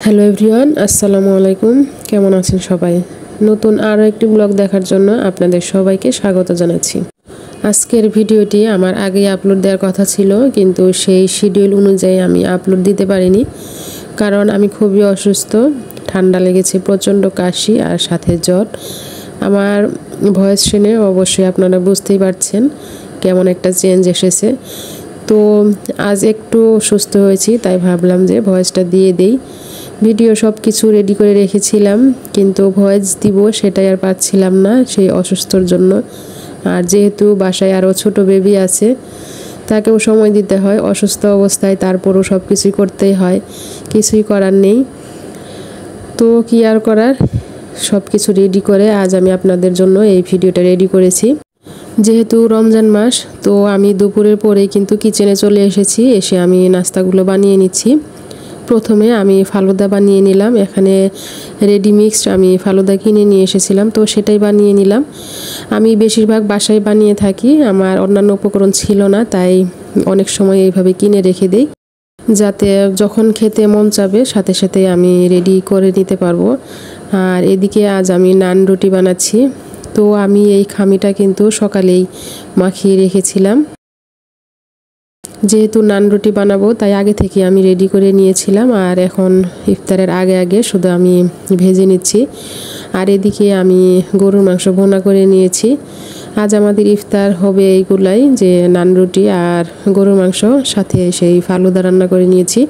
Hello everyone, আসসালামু আলাইকুম। কেমন আছেন সবাই? নতুন আরও একটি ব্লগ দেখার জন্য আপনাদের সবাইকে স্বাগত জানাচ্ছি। আজকের ভিডিওটি আমার আগেই আপলোড দেওয়ার কথা ছিল, কিন্তু সেই শিডিউল অনুযায়ী আমি আপলোড দিতে পারিনি, কারণ আমি খুবই অসুস্থ। ঠান্ডা লেগেছে, প্রচণ্ড কাশি আর সাথে জ্বর। আমার ভয়েস শুনে অবশ্যই আপনারা বুঝতেই পারছেন কেমন একটা চেঞ্জ এসেছে। তো আজ একটু সুস্থ হয়েছি, তাই ভাবলাম যে ভয়েসটা দিয়ে দেই। ভিডিও সব কিছু রেডি করে রেখেছিলাম, কিন্তু ভয়েস দিব সেটাই আর পাচ্ছিলাম না সেই অসুস্থর জন্য। আর যেহেতু বাসায় আরও ছোট বেবি আছে, তাকেও সময় দিতে হয় অসুস্থ অবস্থায়, তারপরও সব কিছুই করতেই হয়, কিছুই করার নেই। তো কি আর করার, সব কিছু রেডি করে আজ আমি আপনাদের জন্য এই ভিডিওটা রেডি করেছি। যেহেতু রমজান মাস, তো আমি দুপুরের পরেই কিন্তু কিচেনে চলে এসেছি। এসে আমি নাস্তাগুলো বানিয়ে নিচ্ছি। প্রথমে আমি ফালুদা বানিয়ে নিলাম। এখানে রেডি মিক্সড আমি ফালুদা কিনে নিয়ে এসেছিলাম, তো সেটাই বানিয়ে নিলাম। আমি বেশিরভাগ বাসায় বানিয়ে থাকি, আমার অন্যান্য উপকরণ ছিল না, তাই অনেক সময় এইভাবে কিনে রেখে দিই, যাতে যখন খেতে মন চাবে সাথে সাথে আমি রেডি করে নিতে পারবো। আর এদিকে আজ আমি নান রুটি বানাচ্ছি। তো আমি এই খামিটা কিন্তু সকালেই মাখিয়ে রেখেছিলাম। যেহেতু নান রুটি বানাবো, তাই আগে থেকে আমি রেডি করে নিয়েছিলাম। আর এখন ইফতারের আগে আগে শুধু আমি ভেজে নিচ্ছি। আর এদিকে আমি গরুর মাংস ভুনা করে নিয়েছি। আজ আমাদের ইফতার হবে এইগুলাই, যে নান রুটি আর গরুর মাংস, সাথে সেই ফালুদা রান্না করে নিয়েছি।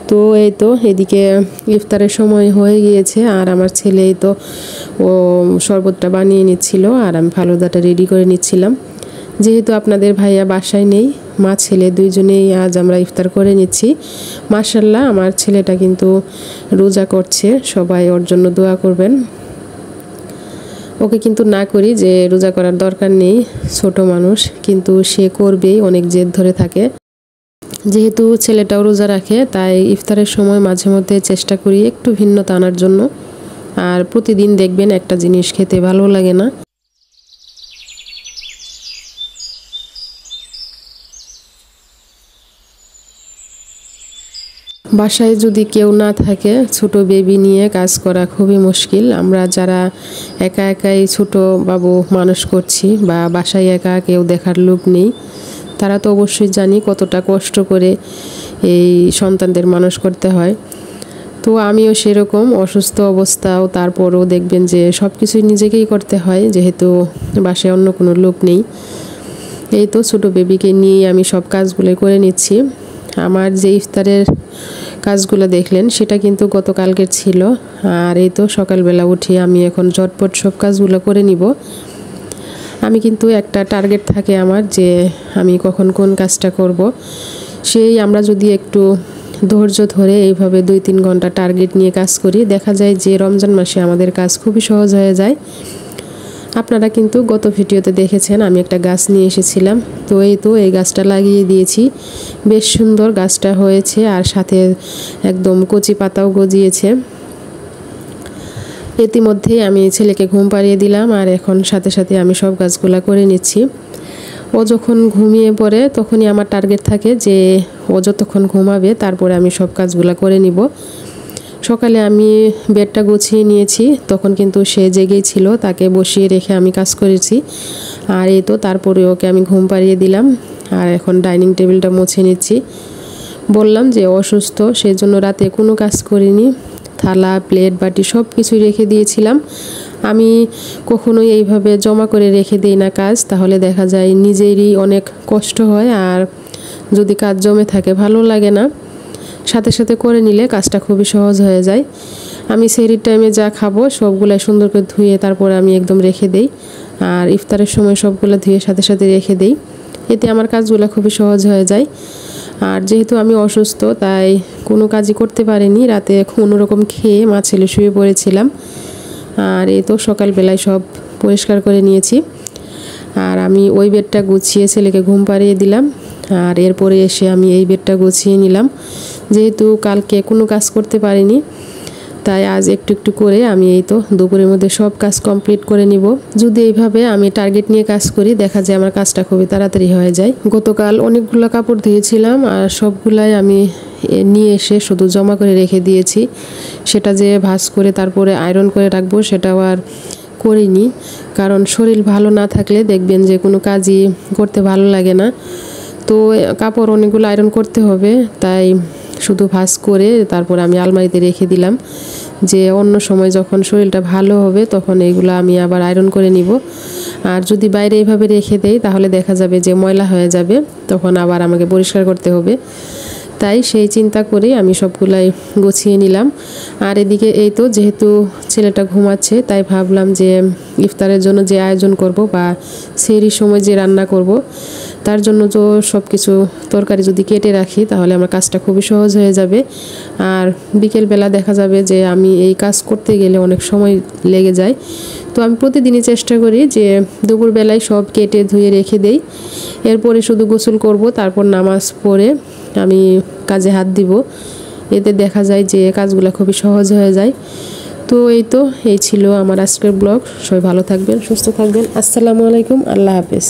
তো এই তো এদিকে ইফতারের সময় হয়ে গিয়েছে, আর আমার ছেলে তো ও শরবতটা বানিয়ে নিচ্ছিল, আর আমি ফালুদাটা রেডি করে নিচ্ছিলাম। যেহেতু আপনাদের ভাইয়া বাসায় নেই, মা ছেলে দুইজনেই আজ আমরা ইফতার করে নিচ্ছি। মাশাআল্লাহ, আমার ছেলেটা কিন্তু রোজা করছে, সবাই ওর জন্য দোয়া করবেন। ওকে কিন্তু না করি যে রোজা করার দরকার নেই, ছোট মানুষ, কিন্তু সে করবেই, অনেক জেদ ধরে থাকে। যেহেতু ছেলেটাও রোজা রাখে, তাই ইফতারের সময় মাঝে মধ্যে চেষ্টা করি একটু ভিন্নতা আনার জন্য। আর প্রতিদিন দেখবেন একটা জিনিস খেতে ভালো লাগে না। বাসায় যদি কেউ না থাকে, ছোট বেবি নিয়ে কাজ করা খুবই মুশকিল। আমরা যারা একা একাই ছোট বাবু মানুষ করছি, বা বাসায় একা কেউ দেখার লোক নেই, তারা তো অবশ্যই জানি কতটা কষ্ট করে এই সন্তানদের মানুষ করতে হয়। তো আমিও সেরকম অসুস্থ অবস্থাও, তারপরও দেখবেন যে সব কিছুই নিজেকেই করতে হয়, যেহেতু বাসায় অন্য কোনো লোক নেই। এই তো ছোট বেবিকে নিয়ে আমি সব কাজগুলো করে নিচ্ছি। আমার যে ইফতারের কাজগুলো দেখলেন সেটা কিন্তু গতকালকের ছিল। আর এই তো সকালবেলা উঠে আমি এখন ঝটপট সব কাজগুলো করে নিব। আমি কিন্তু একটা টার্গেট থাকে আমার, যে আমি কখন কোন কাজটা করব। সেই আমরা যদি একটু ধৈর্য ধরে এইভাবে 2-3 ঘন্টা টার্গেট নিয়ে কাজ করি, দেখা যায় যে রমজান মাসে আমাদের কাজ খুবই সহজ হয়ে যায়। আপনারা কিন্তু গত ভিডিওতে দেখেছেন আমি একটা গাছ নিয়ে এসেছিলাম। তো এই গাছটা লাগিয়ে দিয়েছি, বেশ সুন্দর গাছটা হয়েছে, আর সাথে একদম কচি পাতাও গজিয়েছে। ইতিমধ্যেই আমি ছেলেকে ঘুম পাড়িয়ে দিলাম, আর এখন সাথে সাথে আমি সব কাজগুলো করে নিচ্ছি। ও যখন ঘুমিয়ে পড়ে তখনই আমার টার্গেট থাকে যে ও যতক্ষণ ঘুমাবে তারপরে আমি সব কাজগুলো করে নিব। সকালে আমি বেডটা গুছিয়ে নিয়েছি, তখন কিন্তু সে জেগেই ছিল, তাকে বসিয়ে রেখে আমি কাজ করেছি। আর এই তো তারপরে ওকে আমি ঘুম পাড়িয়ে দিলাম। আর এখন ডাইনিং টেবিলটা মুছে নিচ্ছি। বললাম যে অসুস্থ, সেই জন্য রাতে কোনো কাজ করিনি। থালা প্লেট বাটি সব কিছুই রেখে দিয়েছিলাম। আমি কখনোই এইভাবে জমা করে রেখে দিই না কাজ, তাহলে দেখা যায় নিজেরই অনেক কষ্ট হয়, আর যদি কাজ জমে থাকে ভালো লাগে না। সাথে সাথে করে নিলে কাজটা খুবই সহজ হয়ে যায়। আমি সেহরির টাইমে যা খাবো সবগুলাই সুন্দর করে ধুয়ে তারপরে আমি একদম রেখে দেই, আর ইফতারের সময় সবগুলো ধুয়ে সাথে সাথে রেখে দেই। এতে আমার কাজগুলো খুবই সহজ হয়ে যায়। আর যেহেতু আমি অসুস্থ, তাই কোনো কাজই করতে পারিনি। রাতে কোনোরকম খেয়ে মা ছেলে শুয়ে পড়েছিলাম। আর এই তো সকালবেলায় সব পরিষ্কার করে নিয়েছি। আর আমি ওই বেডটা গুছিয়ে ছেলেকে ঘুম পাড়িয়ে দিলাম। আর এরপরে এসে আমি এই বেডটা গুছিয়ে নিলাম, যেহেতু কালকে কোনো কাজ করতে পারিনি। তাই আজ একটু একটু করে আমি এই তো দুপুরের মধ্যে সব কাজ কমপ্লিট করে নিব। যদি এইভাবে আমি টার্গেট নিয়ে কাজ করি দেখা যায় আমার কাজটা খুবই তাড়াতাড়ি হয়ে যায়। গতকাল অনেকগুলো কাপড় ধুয়েছিলাম আর সবগুলাই আমি নিয়ে এসে শুধু জমা করে রেখে দিয়েছি। সেটা যে ভাঁজ করে তারপরে আয়রন করে রাখবো সেটাও আর করিনি, কারণ শরীর ভালো না থাকলে দেখবেন যে কোনো কাজই করতে ভালো লাগে না। তো কাপড় অনেকগুলো আয়রন করতে হবে, তাই শুধু ভাঁজ করে তারপর আমি আলমারিতে রেখে দিলাম, যে অন্য সময় যখন শরীরটা ভালো হবে তখন এইগুলো আমি আবার আয়রন করে নিব। আর যদি বাইরে এইভাবে রেখে দেই তাহলে দেখা যাবে যে ময়লা হয়ে যাবে, তখন আবার আমাকে পরিষ্কার করতে হবে। তাই সেই চিন্তা করে আমি সবগুলাই গুছিয়ে নিলাম। আর এদিকে এই তো যেহেতু ছেলেটা ঘুমাচ্ছে তাই ভাবলাম যে ইফতারের জন্য যে আয়োজন করব বা সেহরির সময় যে রান্না করব তার জন্য তো সব কিছু তরকারি যদি কেটে রাখি তাহলে আমার কাজটা খুবই সহজ হয়ে যাবে। আর বিকেলবেলা দেখা যাবে যে আমি এই কাজ করতে গেলে অনেক সময় লেগে যায়। তো আমি প্রতিদিনই চেষ্টা করি যে দুপুরবেলায় সব কেটে ধুয়ে রেখে দেই, এরপরে শুধু গোসল করব, তারপর নামাজ পড়ে আমি কাজে হাত দিব। এতে দেখা যায় যে কাজগুলো খুবই সহজ হয়ে যায়। তো এই ছিল আমার আজকের ব্লগ। সবাই ভালো থাকবেন, সুস্থ থাকবেন। আসসালামু আলাইকুম, আল্লাহ হাফেজ।